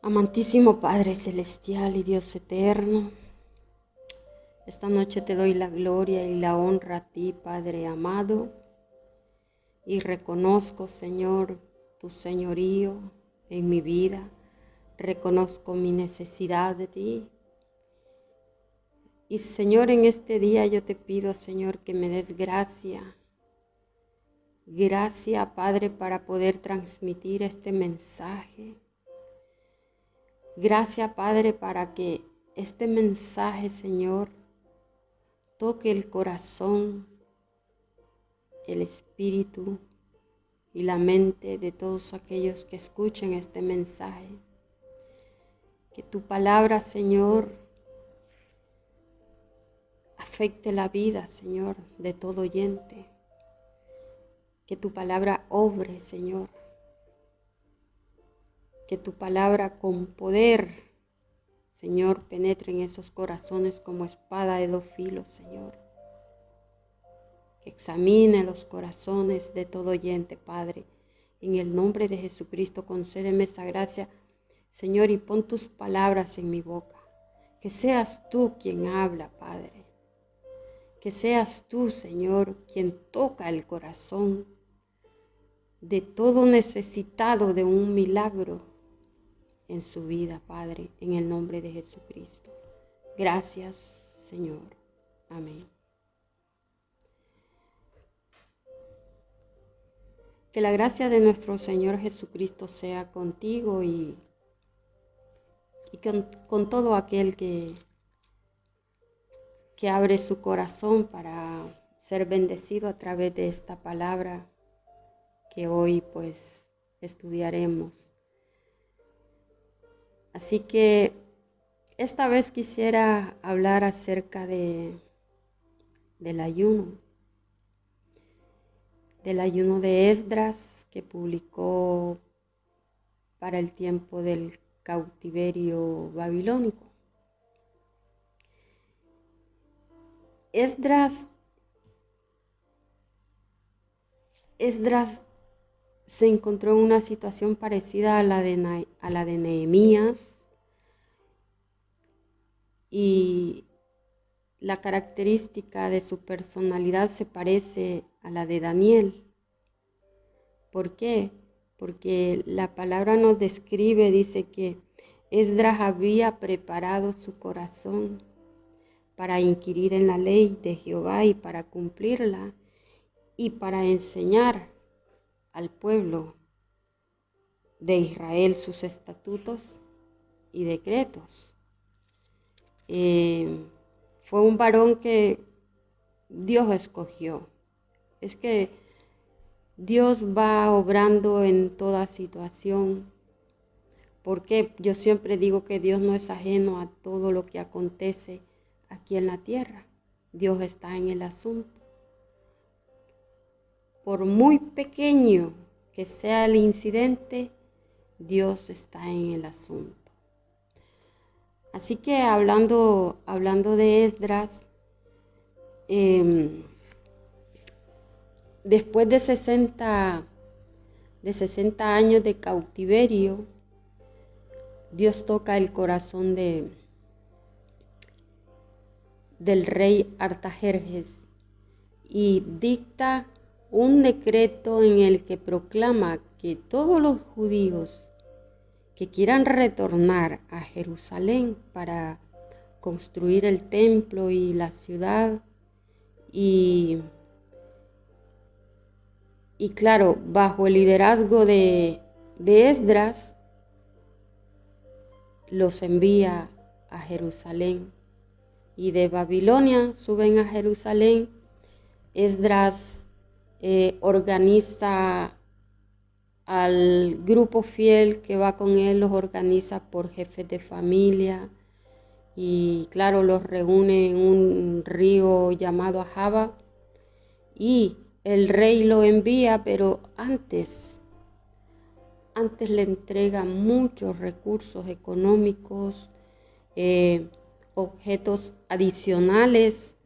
Amantísimo Padre Celestial y Dios eterno, esta noche te doy la gloria y la honra a ti, Padre amado, y reconozco, Señor, tu señorío en mi vida, reconozco mi necesidad de ti. Y Señor, en este día yo te pido, Señor, que me des gracia, Padre, para poder transmitir este mensaje. Gracias, Padre, para que este mensaje, Señor, toque el corazón, el espíritu y la mente de todos aquellos que escuchen este mensaje. Que tu palabra, Señor, afecte la vida, Señor, de todo oyente. Que tu palabra obre, Señor. Que tu palabra con poder, Señor, penetre en esos corazones como espada de dos filos, Señor. Que examine los corazones de todo oyente, Padre. En el nombre de Jesucristo, concédeme esa gracia, Señor, y pon tus palabras en mi boca. Que seas tú quien habla, Padre. Que seas tú, Señor, quien toca el corazón de todo necesitado de un milagro en su vida, Padre, en el nombre de Jesucristo. Gracias, Señor. Amén. Que la gracia de nuestro Señor Jesucristo sea contigo y con todo aquel que abre su corazón para ser bendecido a través de esta palabra que hoy pues estudiaremos. Así que esta vez quisiera hablar acerca del ayuno. Del ayuno de Esdras que publicó para el tiempo del cautiverio babilónico. Esdras se encontró en una situación parecida a la de Nehemías, y la característica de su personalidad se parece a la de Daniel. ¿Por qué? Porque la palabra nos describe, dice que Esdras había preparado su corazón para inquirir en la ley de Jehová y para cumplirla y para enseñar al pueblo de Israel sus estatutos y decretos. Fue un varón que Dios escogió. Es que Dios va obrando en toda situación, porque yo siempre digo que Dios no es ajeno a todo lo que acontece aquí en la tierra. Dios está en el asunto. Por muy pequeño que sea el incidente, Dios está en el asunto. Así que hablando de Esdras, después de 60 años de cautiverio, Dios toca el corazón del rey Artajerjes y dicta un decreto en el que proclama que todos los judíos que quieran retornar a Jerusalén para construir el templo y la ciudad y claro, bajo el liderazgo de Esdras, los envía a Jerusalén. Y de Babilonia suben a Jerusalén. Esdras organiza al grupo fiel que va con él, los organiza por jefes de familia y claro, los reúne en un río llamado Ahava y el rey lo envía, pero antes le entrega muchos recursos económicos, objetos adicionales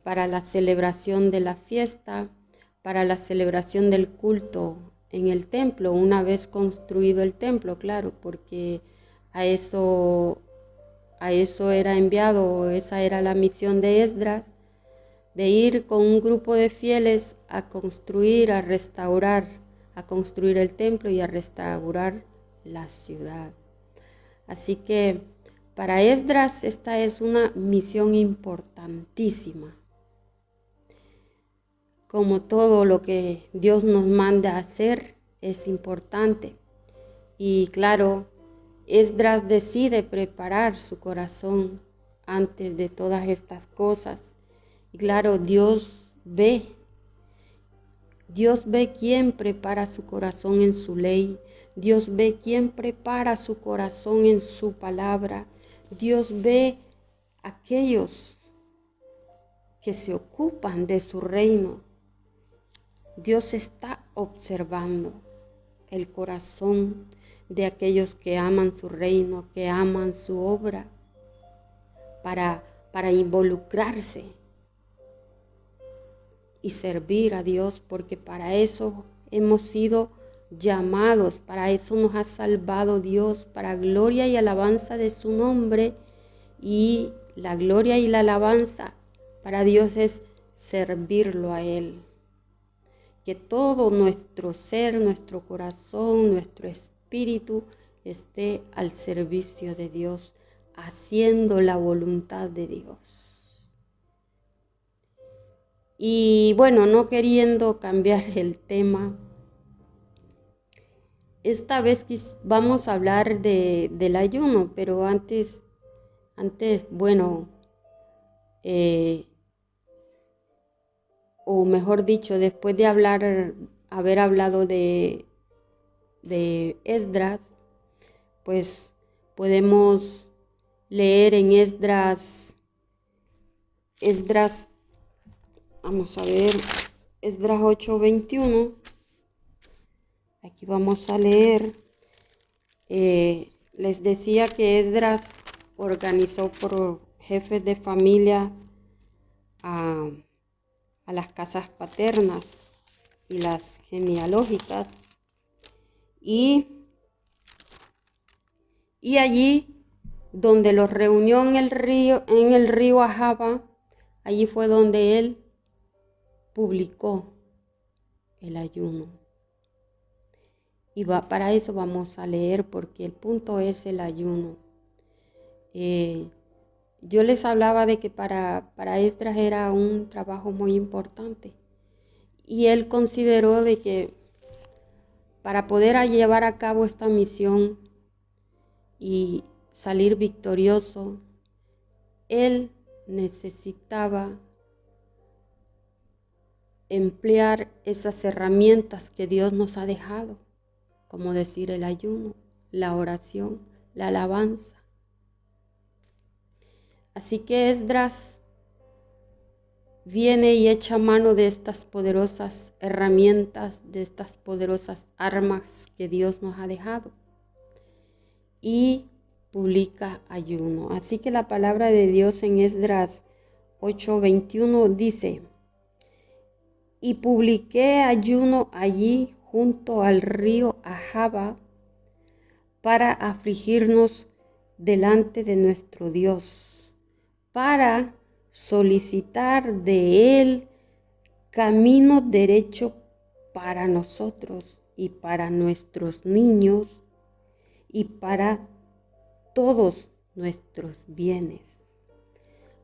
para la celebración de la fiesta, para la celebración del culto en el templo, una vez construido el templo, claro, porque A eso era enviado, esa era la misión de Esdras, de ir con un grupo de fieles a construir, a restaurar, a construir el templo y a restaurar la ciudad. Así que para Esdras esta es una misión importantísima. Como todo lo que Dios nos manda a hacer es importante. Y claro, Esdras decide preparar su corazón antes de todas estas cosas. Y claro, Dios ve quién prepara su corazón en su ley. Dios ve quién prepara su corazón en su palabra. Dios ve aquellos que se ocupan de su reino. Dios está observando el corazón de aquellos que aman su reino, que aman su obra, para involucrarse y servir a Dios, porque para eso hemos sido llamados, para eso nos ha salvado Dios, para gloria y alabanza de su nombre. Y la gloria y la alabanza para Dios es servirlo a Él. Que todo nuestro ser, nuestro corazón, nuestro espíritu esté al servicio de Dios, haciendo la voluntad de Dios. Y bueno, no queriendo cambiar el tema, esta vez vamos a hablar del ayuno, pero antes, bueno, o mejor dicho, después de haber hablado de Esdras, pues podemos leer en Esdras, vamos a ver, Esdras 8:21. Aquí vamos a leer. Les decía que Esdras organizó por jefes de familia a las casas paternas y las genealógicas, y allí donde los reunió en el río Ahava, allí fue donde él publicó el ayuno. Y para eso vamos a leer, porque el punto es el ayuno. Yo les hablaba de que para Esdras era un trabajo muy importante, y él consideró de que para poder llevar a cabo esta misión y salir victorioso, él necesitaba emplear esas herramientas que Dios nos ha dejado, como decir el ayuno, la oración, la alabanza. Así que Esdras viene y echa mano de estas poderosas herramientas, de estas poderosas armas que Dios nos ha dejado, y publica ayuno. Así que la palabra de Dios en Esdras 8:21 dice: y publiqué ayuno allí junto al río Ahava para afligirnos delante de nuestro Dios, para solicitar de Él camino derecho para nosotros y para nuestros niños y para todos nuestros bienes,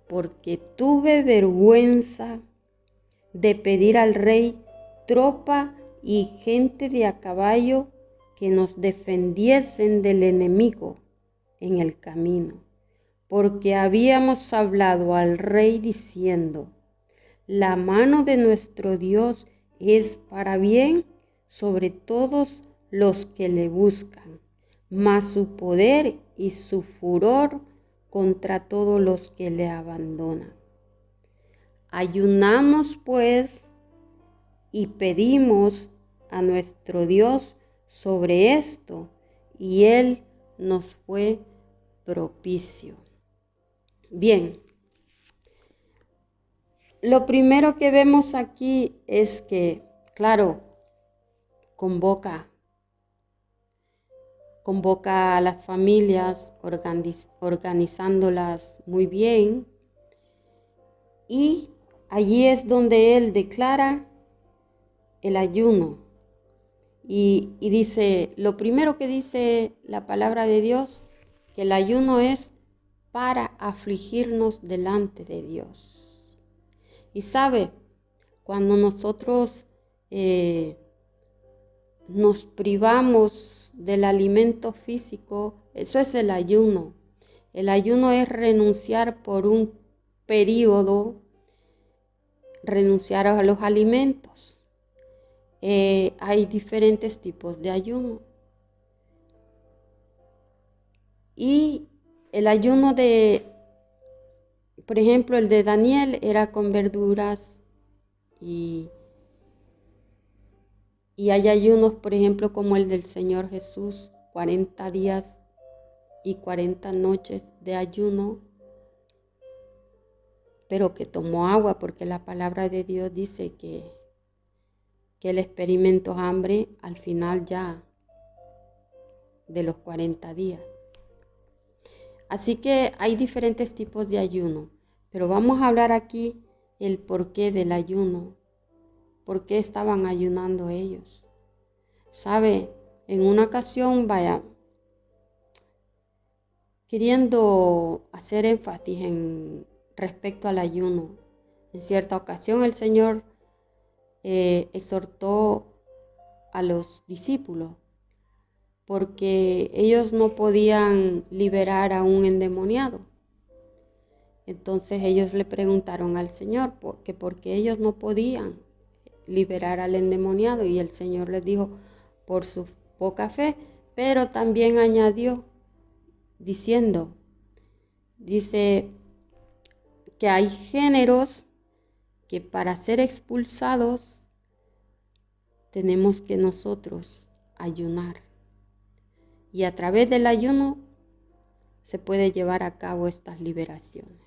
porque tuve vergüenza de pedir al rey tropa y gente de a caballo que nos defendiesen del enemigo en el camino, porque habíamos hablado al rey diciendo: la mano de nuestro Dios es para bien sobre todos los que le buscan, mas su poder y su furor contra todos los que le abandonan. Ayunamos pues y pedimos a nuestro Dios sobre esto, y Él nos fue propicio. Bien, lo primero que vemos aquí es que, claro, convoca convoca a las familias organizándolas muy bien, y allí es donde Él declara el ayuno. Y dice, lo primero que dice la palabra de Dios, que el ayuno es para afligirnos delante de Dios. Y sabe, cuando nosotros nos privamos del alimento físico, eso es el ayuno. El ayuno es renunciar por un periodo, renunciar a los alimentos. Hay diferentes tipos de ayuno. Y el ayuno por ejemplo, el de Daniel era con verduras, y hay ayunos, por ejemplo, como el del Señor Jesús, 40 días y 40 noches de ayuno, pero que tomó agua, porque la palabra de Dios dice que él experimentó hambre al final ya de los 40 días. Así que hay diferentes tipos de ayuno, pero vamos a hablar aquí el porqué del ayuno, por qué estaban ayunando ellos. ¿Sabe? En una ocasión, queriendo hacer énfasis en respecto al ayuno, en cierta ocasión el Señor exhortó a los discípulos porque ellos no podían liberar a un endemoniado. Entonces ellos le preguntaron al Señor por qué ellos no podían liberar al endemoniado, y el Señor les dijo, por su poca fe, pero también añadió dice que hay géneros que para ser expulsados tenemos que nosotros ayunar, y a través del ayuno se puede llevar a cabo estas liberaciones.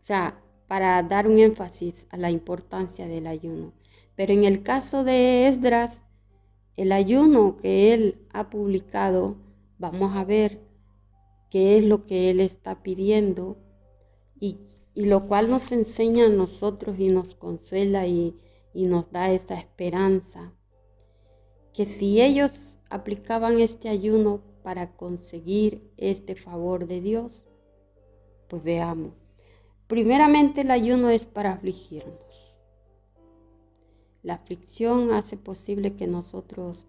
O sea, para dar un énfasis a la importancia del ayuno. Pero en el caso de Esdras, el ayuno que él ha publicado, vamos a ver qué es lo que él está pidiendo, y lo cual nos enseña a nosotros y nos consuela y nos da esa esperanza, que si ellos aplicaban este ayuno para conseguir este favor de Dios, pues veamos. Primeramente, el ayuno es para afligirnos. La aflicción hace posible que nosotros,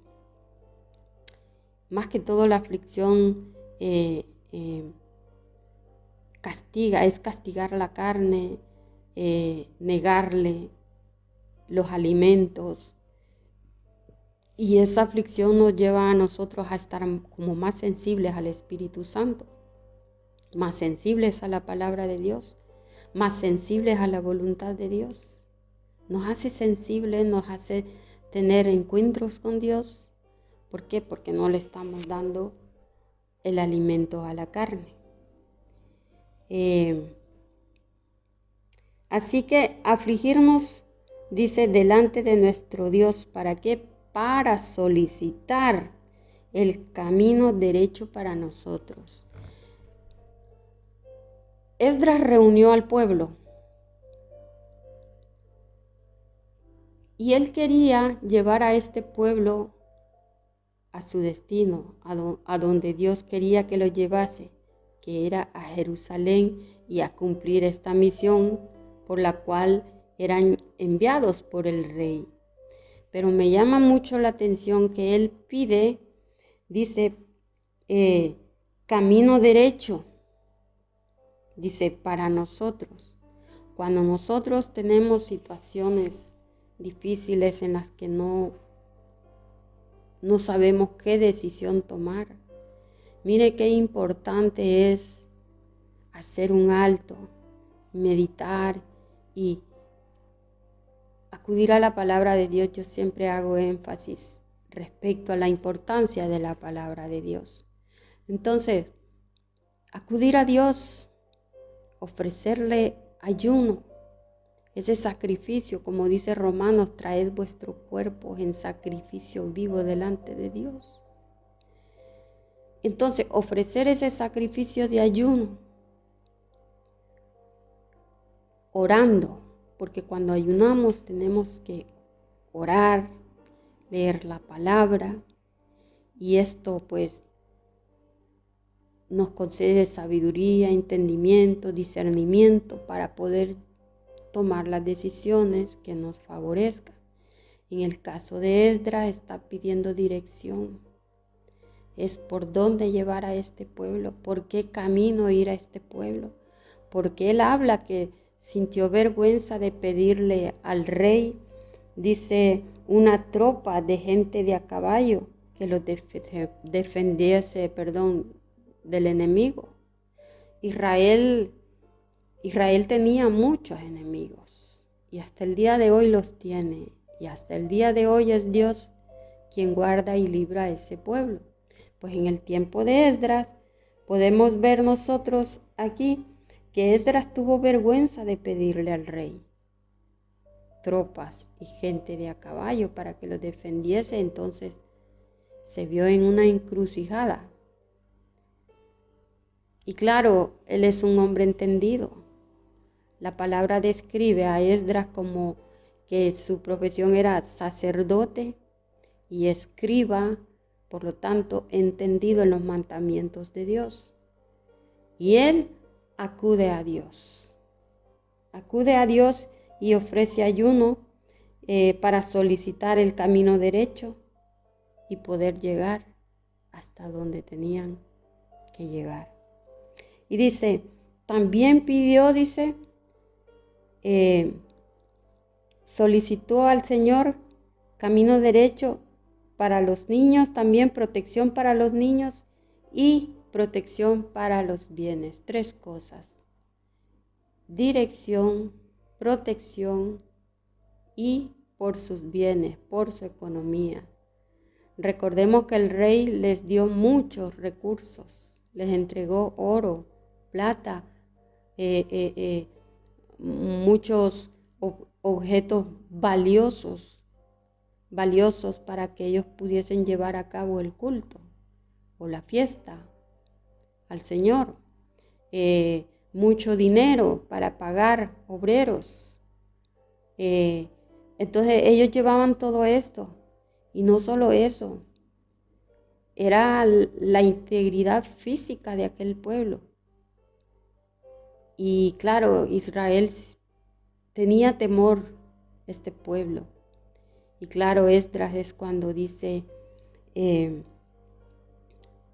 más que todo la aflicción es castigar la carne, negarle los alimentos, y esa aflicción nos lleva a nosotros a estar como más sensibles al Espíritu Santo, más sensibles a la palabra de Dios, más sensibles a la voluntad de Dios. Nos hace sensibles, nos hace tener encuentros con Dios. ¿Por qué? Porque no le estamos dando el alimento a la carne. Así que afligirnos, dice, delante de nuestro Dios. ¿Para qué? Para solicitar el camino derecho para nosotros. Esdras reunió al pueblo y él quería llevar a este pueblo a su destino, a donde Dios quería que lo llevase, que era a Jerusalén, y a cumplir esta misión por la cual eran enviados por el rey. Pero me llama mucho la atención que él pide, dice, camino derecho, dice, para nosotros. Cuando nosotros tenemos situaciones difíciles en las que no sabemos qué decisión tomar, mire qué importante es hacer un alto, meditar y acudir a la palabra de Dios. Yo siempre hago énfasis respecto a la importancia de la palabra de Dios. Entonces, acudir a Dios, ofrecerle ayuno, ese sacrificio, como dice Romanos, traed vuestro cuerpo en sacrificio vivo delante de Dios. Entonces, ofrecer ese sacrificio de ayuno, orando, porque cuando ayunamos tenemos que orar, leer la palabra, y esto pues nos concede sabiduría, entendimiento, discernimiento para poder tomar las decisiones que nos favorezcan. En el caso de Esdras está pidiendo dirección. Es por dónde llevar a este pueblo, por qué camino ir a este pueblo. Porque él habla que sintió vergüenza de pedirle al rey, dice, una tropa de gente de a caballo que los defendiese, del enemigo. Israel tenía muchos enemigos y hasta el día de hoy los tiene. Y hasta el día de hoy es Dios quien guarda y libra a ese pueblo. Pues en el tiempo de Esdras podemos ver nosotros aquí que Esdras tuvo vergüenza de pedirle al rey tropas y gente de a caballo para que lo defendiese. Entonces se vio en una encrucijada. Y claro, él es un hombre entendido. La palabra describe a Esdras como que su profesión era sacerdote y escriba, por lo tanto, entendido en los mandamientos de Dios. Y él acude a Dios. Acude a Dios y ofrece ayuno para solicitar el camino derecho y poder llegar hasta donde tenían que llegar. Y dice, también pidió, solicitó al Señor camino derecho para los niños, también protección para los niños y protección para los bienes. 3 cosas: dirección, protección y por sus bienes, por su economía. Recordemos que el rey les dio muchos recursos, les entregó oro, plata, muchos objetos valiosos para que ellos pudiesen llevar a cabo el culto o la fiesta al Señor. Mucho dinero para pagar obreros. Entonces ellos llevaban todo esto. Y no solo eso, era la integridad física de aquel pueblo. Y claro, Israel tenía temor, este pueblo. Y claro, Esdras es cuando dice,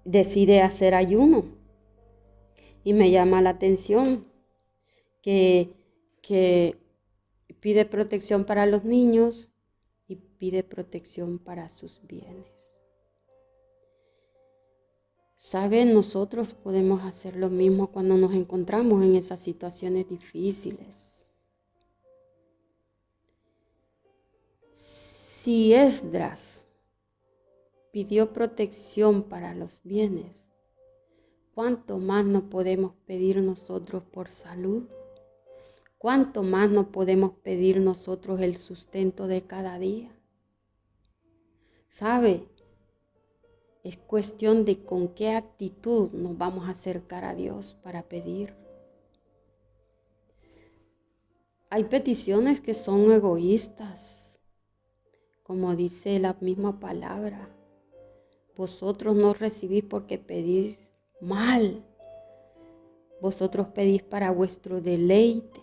decide hacer ayuno. Y me llama la atención que pide protección para los niños y pide protección para sus bienes. ¿Saben? Nosotros podemos hacer lo mismo cuando nos encontramos en esas situaciones difíciles. Si Esdras pidió protección para los bienes, ¿cuánto más no podemos pedir nosotros por salud? ¿Cuánto más no podemos pedir nosotros el sustento de cada día? ¿Sabe? Es cuestión de con qué actitud nos vamos a acercar a Dios para pedir. Hay peticiones que son egoístas, como dice la misma palabra. Vosotros no recibís porque pedís mal. Vosotros pedís para vuestro deleite,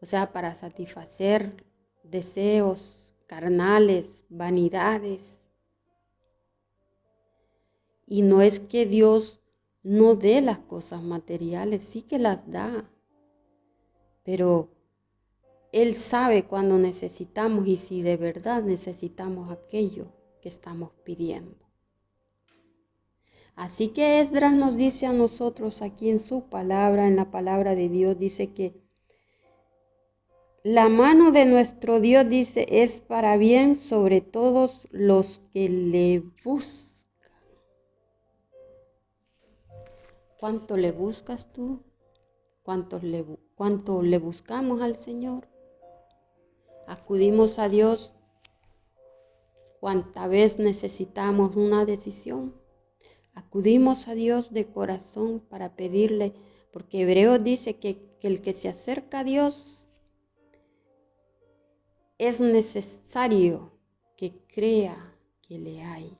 o sea, para satisfacer deseos carnales, vanidades. Y no es que Dios no dé las cosas materiales, sí que las da, pero Él sabe cuando necesitamos y si de verdad necesitamos aquello que estamos pidiendo. Así que Esdras nos dice a nosotros aquí en su palabra, en la palabra de Dios, dice que la mano de nuestro Dios, dice, es para bien sobre todos los que le buscan. ¿Cuánto le buscas tú? ¿Cuánto le buscamos al Señor? Acudimos a Dios cuánta vez necesitamos una decisión. Acudimos a Dios de corazón para pedirle, porque Hebreos dice que el que se acerca a Dios es necesario que crea que le hay.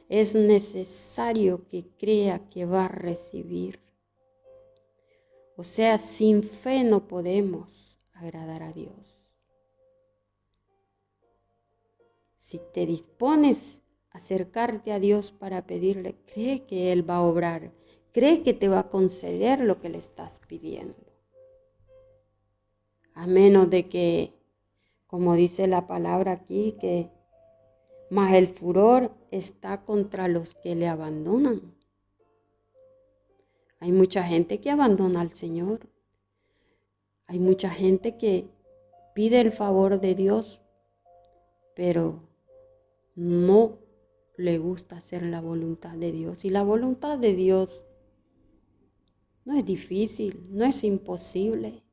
Es necesario que crea que va a recibir. O sea, sin fe no podemos agradar a Dios. Si te dispones a acercarte a Dios para pedirle, cree que Él va a obrar. Cree que te va a conceder lo que le estás pidiendo. A menos de que, como dice la palabra aquí, que mas el furor está contra los que le abandonan. Hay mucha gente que abandona al Señor. Hay mucha gente que pide el favor de Dios, pero no le gusta hacer la voluntad de Dios. Y la voluntad de Dios no es difícil, no es imposible.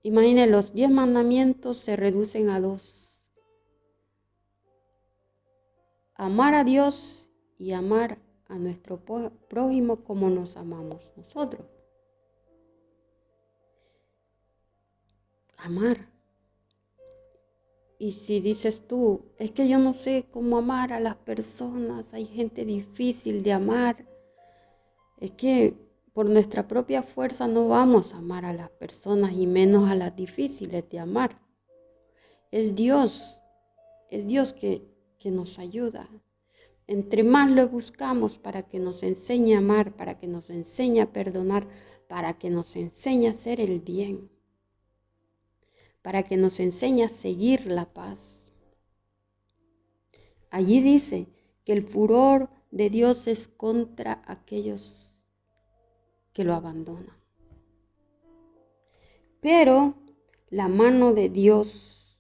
Imaginen, los 10 mandamientos se reducen a 2. Amar a Dios y amar a nuestro prójimo como nos amamos nosotros. Amar. Y si dices tú, es que yo no sé cómo amar a las personas, hay gente difícil de amar, es que por nuestra propia fuerza no vamos a amar a las personas y menos a las difíciles de amar. Es Dios que nos ayuda. Entre más lo buscamos para que nos enseñe a amar, para que nos enseñe a perdonar, para que nos enseñe a hacer el bien, para que nos enseñe a seguir la paz. Allí dice que el furor de Dios es contra aquellos que lo abandonan. Pero la mano de Dios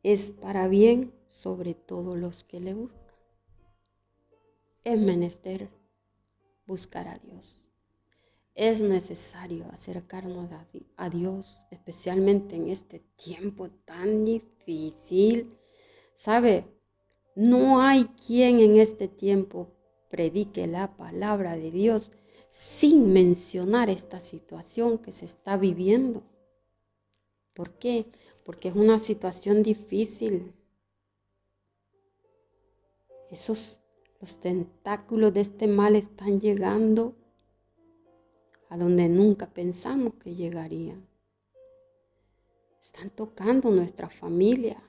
es para bien sobre todos los que le buscan. Es menester buscar a Dios. Es necesario acercarnos a Dios, especialmente en este tiempo tan difícil. ¿Sabe? No hay quien en este tiempo predique la palabra de Dios sin mencionar esta situación que se está viviendo. ¿Por qué? Porque es una situación difícil. Los tentáculos de este mal están llegando a donde nunca pensamos que llegarían. Están tocando nuestra familia.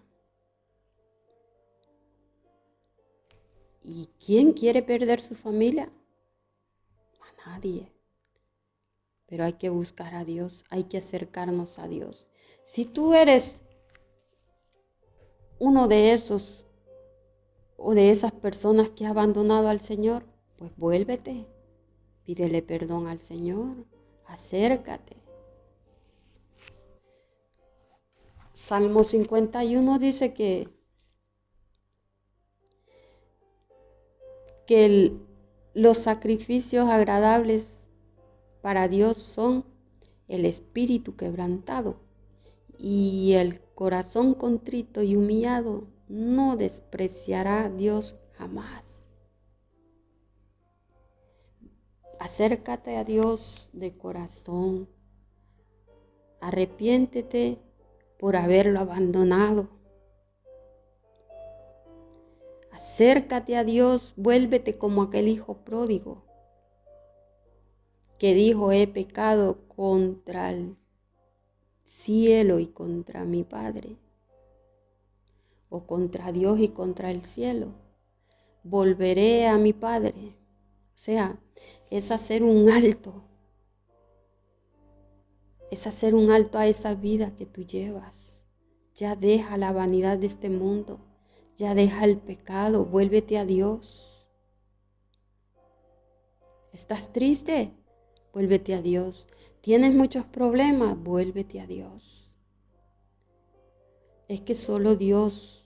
¿Y quién quiere perder su familia? A nadie. Pero hay que buscar a Dios, hay que acercarnos a Dios. Si tú eres uno de esos o de esas personas que ha abandonado al Señor, pues vuélvete, pídele perdón al Señor, acércate. Salmo 51 dice que los sacrificios agradables para Dios son el espíritu quebrantado y el corazón contrito y humillado no despreciará Dios jamás. Acércate a Dios de corazón, arrepiéntete por haberlo abandonado. Acércate a Dios, vuélvete como aquel hijo pródigo que dijo: he pecado contra el cielo y contra mi Padre, o contra Dios y contra el cielo. Volveré a mi Padre. O sea, es hacer un alto. Es hacer un alto a esa vida que tú llevas. Ya deja la vanidad de este mundo. Ya deja el pecado, vuélvete a Dios. ¿Estás triste? Vuélvete a Dios. ¿Tienes muchos problemas? Vuélvete a Dios. Es que solo Dios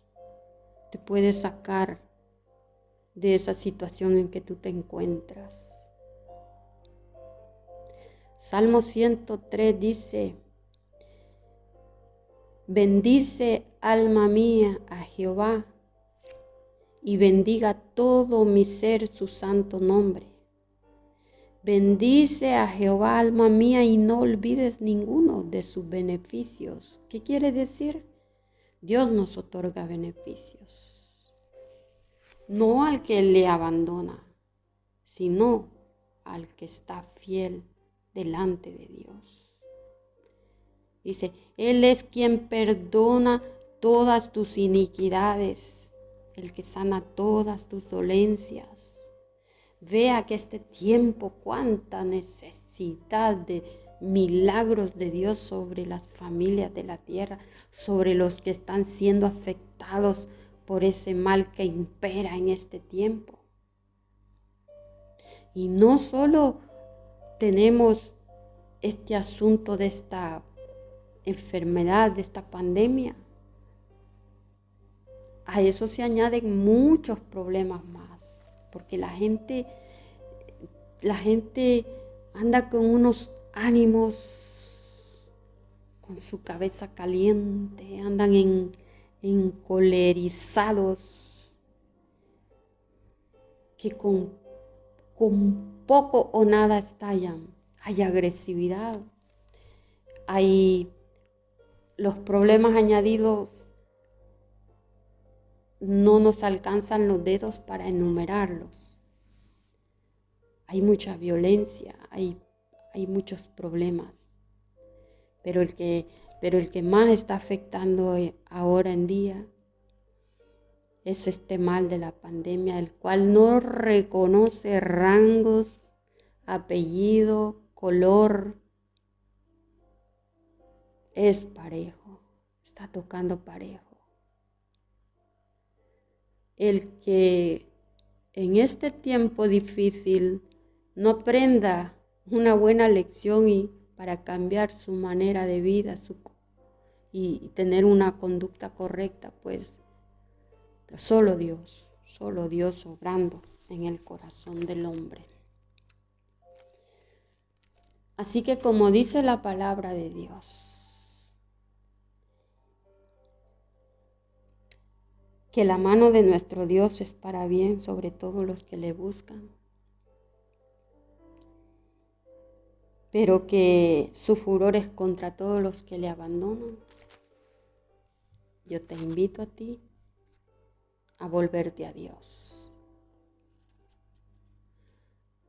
te puede sacar de esa situación en que tú te encuentras. Salmo 103 dice: bendice alma mía a Jehová y bendiga todo mi ser su santo nombre. Bendice a Jehová, alma mía, y no olvides ninguno de sus beneficios. ¿Qué quiere decir? Dios nos otorga beneficios. No al que le abandona, sino al que está fiel delante de Dios. Dice, Él es quien perdona todas tus iniquidades, el que sana todas tus dolencias. Vea que este tiempo, cuánta necesidad de milagros de Dios sobre las familias de la tierra, sobre los que están siendo afectados por ese mal que impera en este tiempo. Y no solo tenemos este asunto de esta enfermedad, de esta pandemia. A eso se añaden muchos problemas más, porque la gente anda con unos ánimos, con su cabeza caliente, andan encolerizados, que con poco o nada estallan. Hay agresividad, hay los problemas añadidos, no nos alcanzan los dedos para enumerarlos. Hay mucha violencia, hay muchos problemas, pero el que más está afectando ahora en día es este mal de la pandemia, el cual no reconoce rangos, apellido, color. Es parejo, está tocando parejo. El que en este tiempo difícil no aprenda una buena lección y para cambiar su manera de vida y tener una conducta correcta, pues solo Dios obrando en el corazón del hombre. Así que como dice la palabra de Dios, que la mano de nuestro Dios es para bien sobre todos los que le buscan, pero que su furor es contra todos los que le abandonan. Yo te invito a ti a volverte a Dios,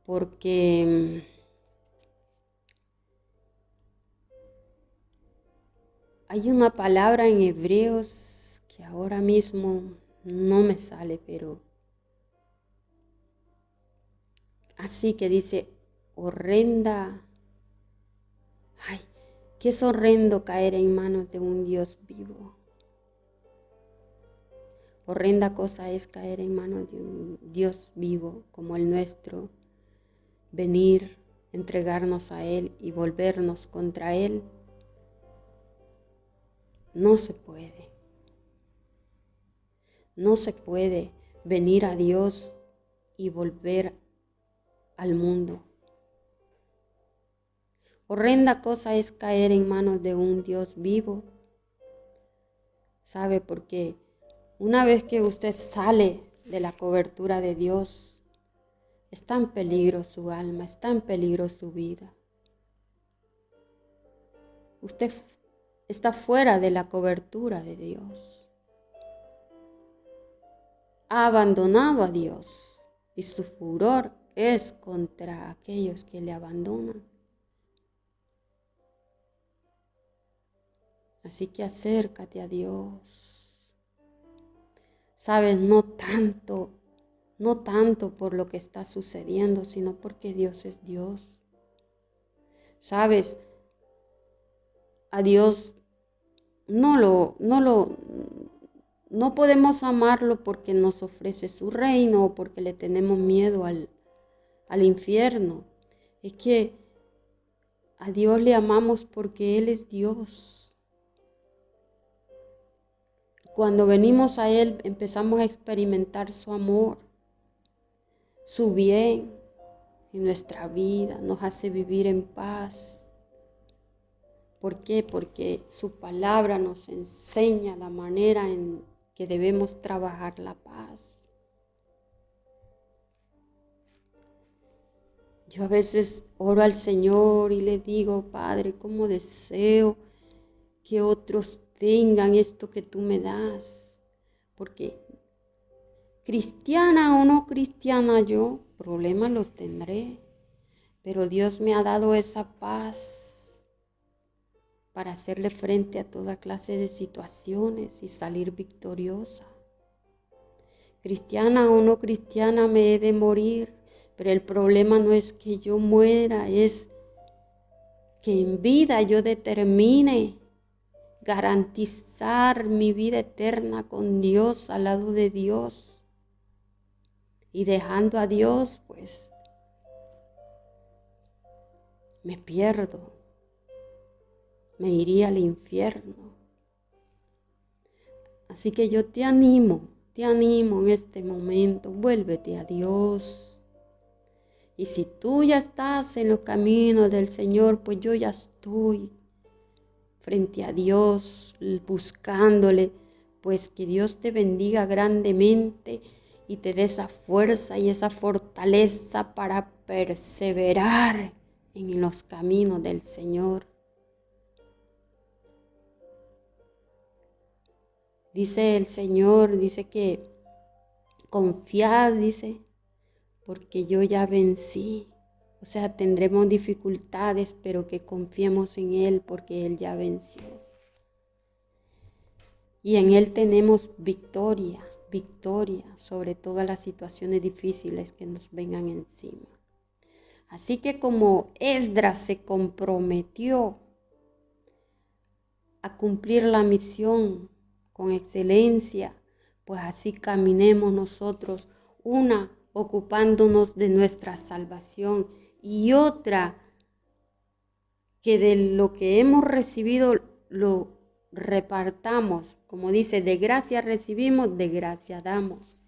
porque hay una palabra en Hebreos que ahora mismo no me sale, pero así que dice horrenda. Ay, qué es horrendo caer en manos de un Dios vivo. Horrenda cosa es caer en manos de un Dios vivo como el nuestro, venir, entregarnos a Él y volvernos contra Él. No se puede. No se puede venir a Dios y volver al mundo. Horrenda cosa es caer en manos de un Dios vivo. ¿Sabe? Porque una vez que usted sale de la cobertura de Dios, está en peligro su alma, está en peligro su vida. Usted está fuera de la cobertura de Dios. Ha abandonado a Dios y su furor es contra aquellos que le abandonan. Así que acércate a Dios. Sabes, no tanto por lo que está sucediendo, sino porque Dios es Dios. Sabes, a Dios no podemos amarlo porque nos ofrece su reino o porque le tenemos miedo al infierno. Es que a Dios le amamos porque Él es Dios. Cuando venimos a Él empezamos a experimentar su amor, su bien en nuestra vida, nos hace vivir en paz. ¿Por qué? Porque su palabra nos enseña la manera en que debemos trabajar la paz. Yo a veces oro al Señor y le digo, Padre, cómo deseo que otros tengan esto que tú me das. Porque cristiana o no cristiana yo, problemas los tendré. Pero Dios me ha dado esa paz para hacerle frente a toda clase de situaciones y salir victoriosa. Cristiana o no cristiana me he de morir, pero el problema no es que yo muera, es que en vida yo determine garantizar mi vida eterna con Dios, al lado de Dios. Y dejando a Dios, pues, me pierdo, me iría al infierno. Así que yo te animo en este momento, vuélvete a Dios. Y si tú ya estás en los caminos del Señor, pues yo ya estoy frente a Dios, buscándole, pues que Dios te bendiga grandemente y te dé esa fuerza y esa fortaleza para perseverar en los caminos del Señor. Dice el Señor, dice que confiad, dice, porque yo ya vencí. O sea, tendremos dificultades, pero que confiemos en Él porque Él ya venció. Y en Él tenemos victoria sobre todas las situaciones difíciles que nos vengan encima. Así que como Esdras se comprometió a cumplir la misión con excelencia, pues así caminemos nosotros, una ocupándonos de nuestra salvación y otra que de lo que hemos recibido lo repartamos, como dice, de gracia recibimos, de gracia damos.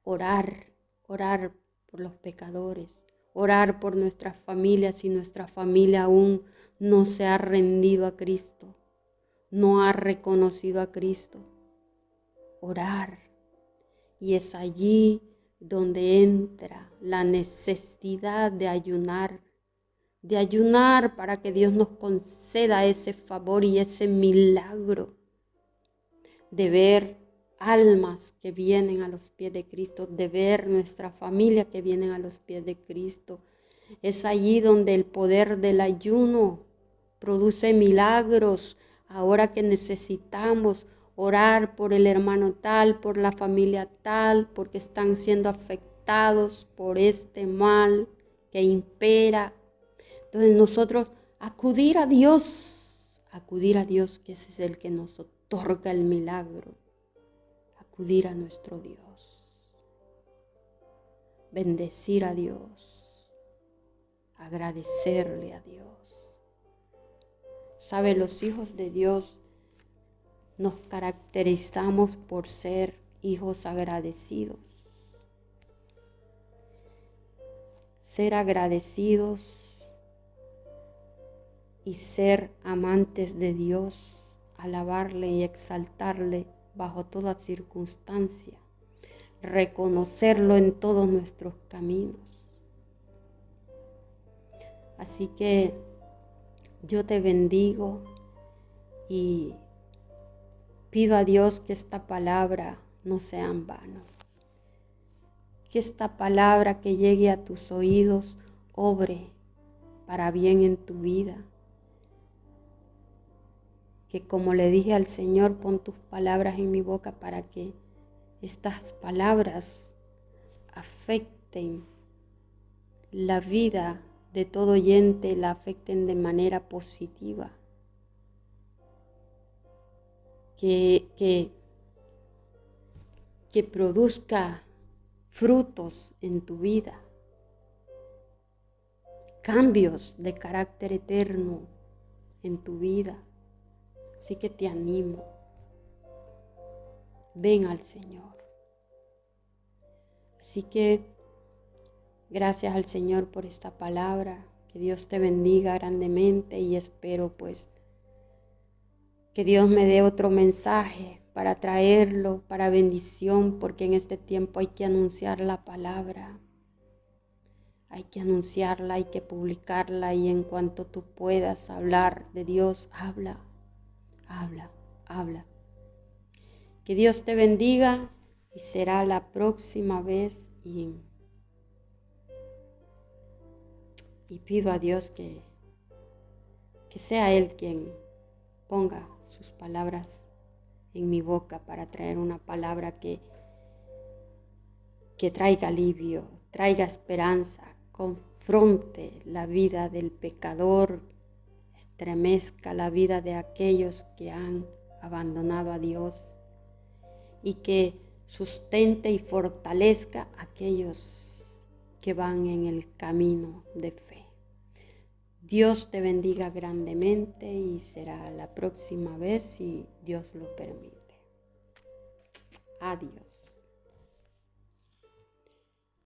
Orar por los pecadores, orar por nuestras familias si nuestra familia aún no se ha rendido a Cristo, no ha reconocido a Cristo. Orar. Y es allí donde entra la necesidad de ayunar para que Dios nos conceda ese favor y ese milagro de ver almas que vienen a los pies de Cristo, de ver nuestra familia que vienen a los pies de Cristo. Es allí donde el poder del ayuno produce milagros. Ahora que necesitamos orar por el hermano tal, por la familia tal, porque están siendo afectados por este mal que impera. Entonces nosotros acudir a Dios, que ese es el que nos otorga el milagro. Acudir a nuestro Dios. Bendecir a Dios. Agradecerle a Dios. ¿Sabe? Los hijos de Dios nos caracterizamos por ser hijos agradecidos. Ser agradecidos y ser amantes de Dios, alabarle y exaltarle bajo toda circunstancia, reconocerlo en todos nuestros caminos. Así que yo te bendigo y pido a Dios que esta palabra no sea en vano. Que esta palabra que llegue a tus oídos obre para bien en tu vida. Que como le dije al Señor, pon tus palabras en mi boca para que estas palabras afecten la vida de todo oyente, la afecten de manera positiva. Que produzca frutos en tu vida, cambios de carácter eterno en tu vida. Así que te animo, ven al Señor. Así que gracias al Señor por esta palabra, que Dios te bendiga grandemente y espero pues que Dios me dé otro mensaje para traerlo, para bendición, porque en este tiempo hay que anunciar la palabra. hay que anunciarla, hay que publicarla, y en cuanto tú puedas hablar de Dios, habla, habla, habla. Que Dios te bendiga y será la próxima vez, y pido a Dios que sea Él quien ponga sus palabras en mi boca para traer una palabra que traiga alivio, traiga esperanza, confronte la vida del pecador, estremezca la vida de aquellos que han abandonado a Dios, y que sustente y fortalezca a aquellos que van en el camino de fe. Dios te bendiga grandemente y será la próxima vez si Dios lo permite. Adiós.